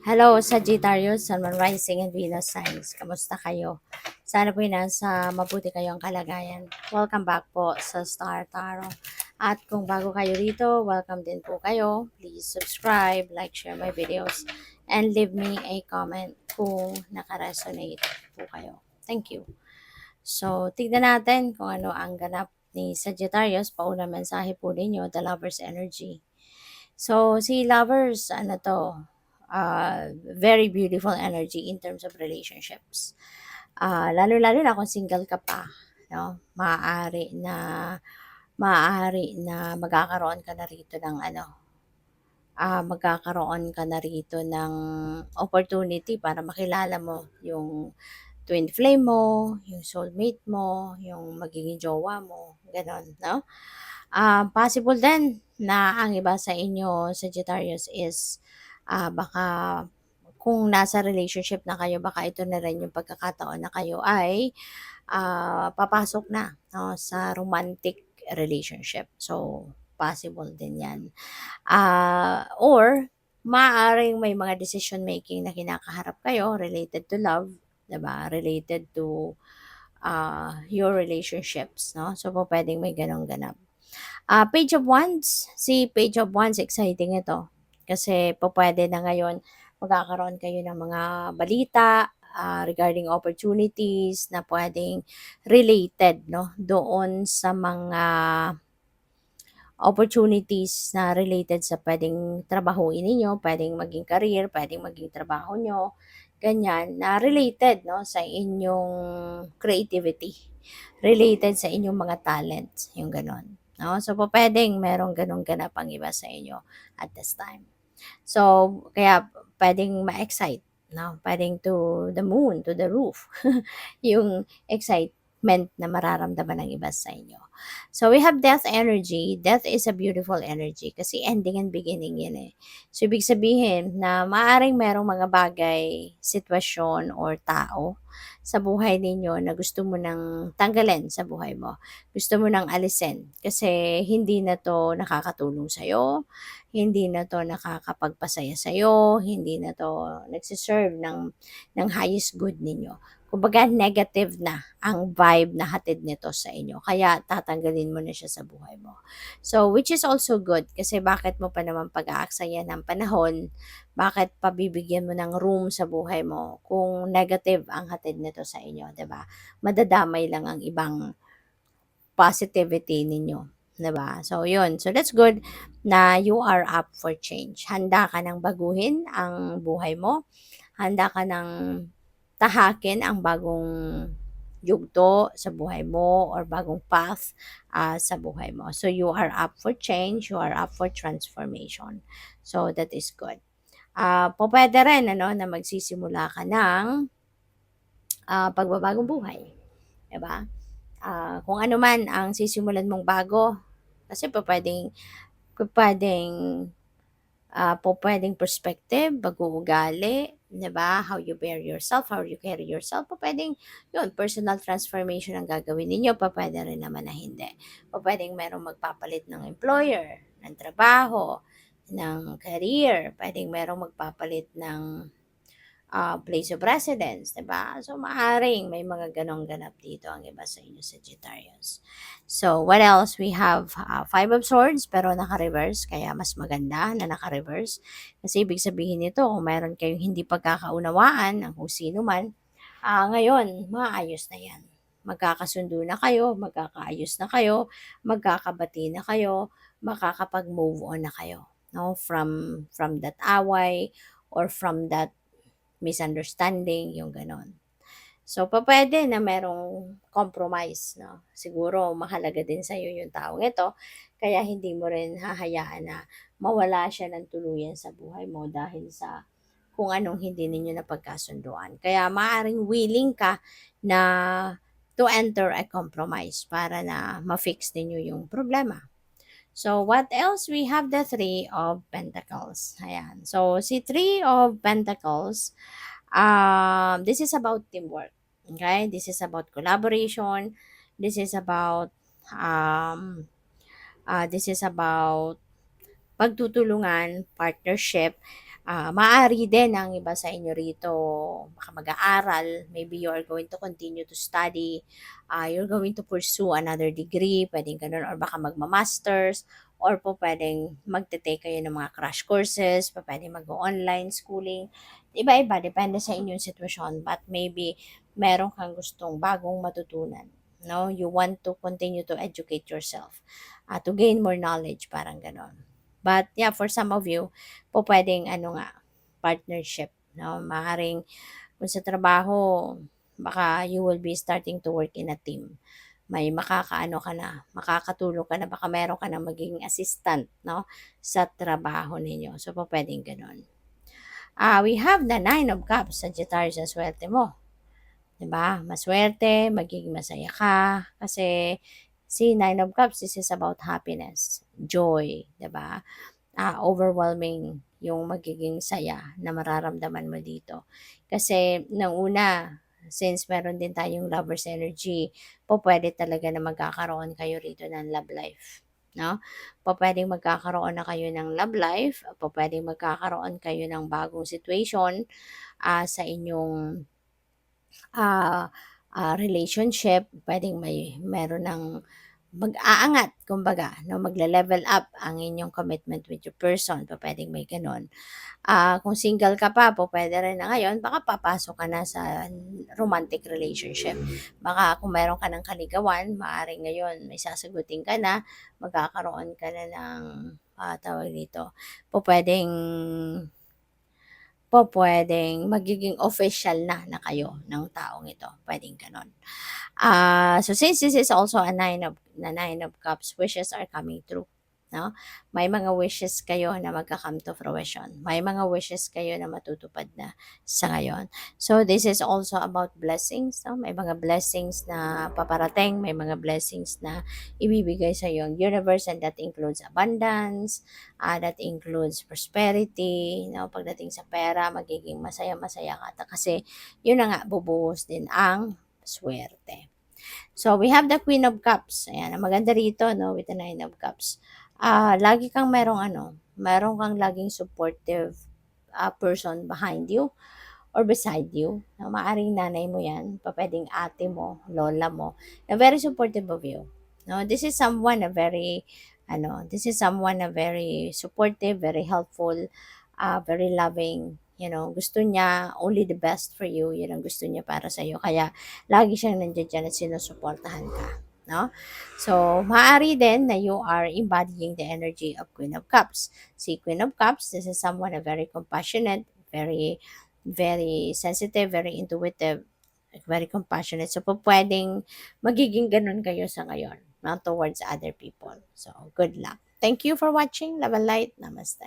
Hello, Sagittarius, Sun, Moon, Rising, and Venus signs. Kamusta kayo? Sana po nasa mabuti kayong kalagayan. Welcome back po sa Star Tarot. At kung bago kayo rito, welcome din po kayo. Please subscribe, like, share my videos, and leave me a comment kung nakaresonate po kayo. Thank you. So, tignan natin kung ano ang ganap ni Sagittarius. Paunang mensahe po ninyo, the Lover's Energy. So, si Lovers, ano to, very beautiful energy in terms of relationships. Lalo-lalo na kung single ka pa, no? Maaari na magkakaroon ka na rito ng magkakaroon ka na rito ng opportunity para makilala mo yung twin flame mo, yung soulmate mo, yung magiging jowa mo, ganon, no? Possible din na ang iba sa inyo, Sagittarius, is baka kung nasa relationship na kayo, baka ito na rin yung pagkakataon na kayo ay papasok na, no, sa romantic relationship. So, possible din yan. Or, maaaring may mga decision making na kinakaharap kayo related to love, diba? Related to your relationships, no? So, po pwedeng may ganong ganap. Page of Wands, si Page of Wands, exciting ito. Kasi po pwede na ngayon magkakaroon kayo ng mga balita regarding opportunities na pwedeng related, no, doon sa mga opportunities na related sa pwedeng trabahuin ninyo, pwedeng maging career, pwedeng maging trabaho nyo, ganyan, na related, no, sa inyong creativity, related sa inyong mga talents, yung ganon. No? So, po pwedeng merong ganong ganap ang iba sa inyo at this time. So, kaya pwedeng ma-excite, no? Pwedeng to the moon, to the roof, yung excitement na mararamdaman ng iba sa inyo. So, we have death energy. Death is a beautiful energy kasi ending and beginning yan eh. So, ibig sabihin na maaaring merong mga bagay, sitwasyon, or tao sa buhay ninyo na gusto mo nang tanggalin sa buhay mo. Gusto mo nang alisin kasi hindi na to nakakatulong sa'yo, hindi na to nakakapagpasaya sa'yo, hindi na to nagsiserve ng highest good ninyo. Kumbaga negative na ang vibe na hatid nito sa inyo. Kaya tatanggalin mo na siya sa buhay mo. So, which is also good kasi bakit mo pa naman pag-aaksayan ng panahon, bakit pabibigyan mo ng room sa buhay mo kung negative ang hatid nito sa inyo, 'di ba? Madadamay lang ang ibang positivity ninyo, 'di ba? So, yun. So, that's good na you are up for change. Handa ka nang baguhin ang buhay mo. Handa ka nang tahakin ang bagong yugto sa buhay mo or bagong path sa buhay mo. So, you are up for change. You are up for transformation. So, that is good. Pwede rin na magsisimula ka ng pagbabagong buhay. Diba? Kung ano man ang sisimulan mong bago, kasi pwedeng perspective, pag-uugali, 'di ba? How you bear yourself, how you carry yourself, pwedeng yun, personal transformation ang gagawin ninyo, pwede rin naman na hindi. Pwedeng merong magpapalit ng employer, ng trabaho, ng career, pwedeng merong magpapalit ng place of residence, 'di ba? So, maaring may mga ganong ganap dito ang iba sa inyo, Sagittarius. So, what else? We have Five of Swords, pero naka-reverse, kaya mas maganda na naka-reverse. Kasi ibig sabihin nito, kung mayroon kayong hindi pagkakaunawaan ng kung sino man, ngayon, maayos na yan. Magkakasundo na kayo, magkakaayos na kayo, magkakabati na kayo, makakapag-move on na kayo, no? From that away or from that misunderstanding, yung ganon. So, pwede na merong compromise, no? Siguro, mahalaga din sa'yo yung taong ito, kaya hindi mo rin hahayaan na mawala siya ng tuluyan sa buhay mo dahil sa kung anong hindi ninyo napagkasunduan. Kaya maaaring willing ka na to enter a compromise para na ma-fix ninyo yung problema. So, what else? We have the Three of Pentacles. Ayan. So, si Three of Pentacles, this is about teamwork. Okay? This is about collaboration. This is about, this is about pagtutulungan, partnership. Maaari din ang iba sa inyo rito baka mag-aaral, maybe you are going to continue to study, you're going to pursue another degree, puwedeng gano'n or baka magma-masters or po puwedeng magte-take kayo ng mga crash courses, puwedeng mag-o-online schooling. Iba-iba depende sa inyong sitwasyon but maybe meron kang gustong bagong matutunan, 'no? You want to continue to educate yourself, to gain more knowledge, parang gano'n. But yeah, for some of you, pupuwedeng ano nga, partnership 'no, maaaring kung sa trabaho baka you will be starting to work in a team. May makakaano ka na, makakatulong ka na, baka meron ka ng magiging assistant 'no, sa trabaho ninyo. So, pupuwedeng gano'n. We have the Nine of Cups, Sagittarius, sa suwerte mo, 'di ba? Masuwerte, magiging masaya ka kasi si Nine of Cups, this is about happiness, joy, 'di ba? Overwhelming yung magiging saya na mararamdaman mo dito. Kasi nung una, since meron din tayong Lover's energy, pupuwede talaga na magkakaroon kayo rito ng love life, 'no? Pupuwedeng magkakaroon na kayo ng love life, pupuwedeng magkakaroon kayo ng bagong situation, sa inyong, ah, relationship. Puwedeng meron ng mag-aangat kumbaga 'no, magle-level up ang inyong commitment with your person, pupuwedeng may gano'n. Kung single ka pa, pupuwede rin na ngayon baka papasok ka na sa romantic relationship. Baka kung meron ka ng kaligawan, maaaring ngayon may sasagutin ka na, magkakaroon ka na ng, tawag dito, pupuwedeng pupuwedeng magiging official na kayo ng taong ito, puwedeng gano'n. So since this is also a Nine of Cups, wishes are coming true, 'no? May mga wishes kayo na magka-come to fruition. May mga wishes kayo na matutupad na sa ngayon. So this is also about blessings, 'no? May mga blessings na paparating, may mga blessings na ibibigay sa iyo ang universe and that includes abundance, that includes prosperity, 'no? Pagdating sa pera, magiging masaya-masaya ka kasi yun na nga, bubuhos din ang suwerte. So, we have the Queen of Cups. Ayan, ang maganda rito, no, with the Nine of Cups. Lagi kang meron kang laging supportive person behind you or beside you. No, maaring nanay mo yan, pwedeng ate mo, lola mo, na very supportive of you. No, this is someone na very supportive, very helpful, very loving. Gusto niya only the best for you. Yun ang gusto niya para sa iyo. Kaya lagi siyang nandiyan diyan at sinusuportahan ka, no? So, maaari din na you are embodying the energy of Queen of Cups. Si Queen of Cups, this is someone na very compassionate, very very sensitive, very intuitive, very compassionate. So, pupuwedeng magiging gano'n kayo sa ngayon, towards other people. So, good luck. Thank you for watching. Love and light. Namaste.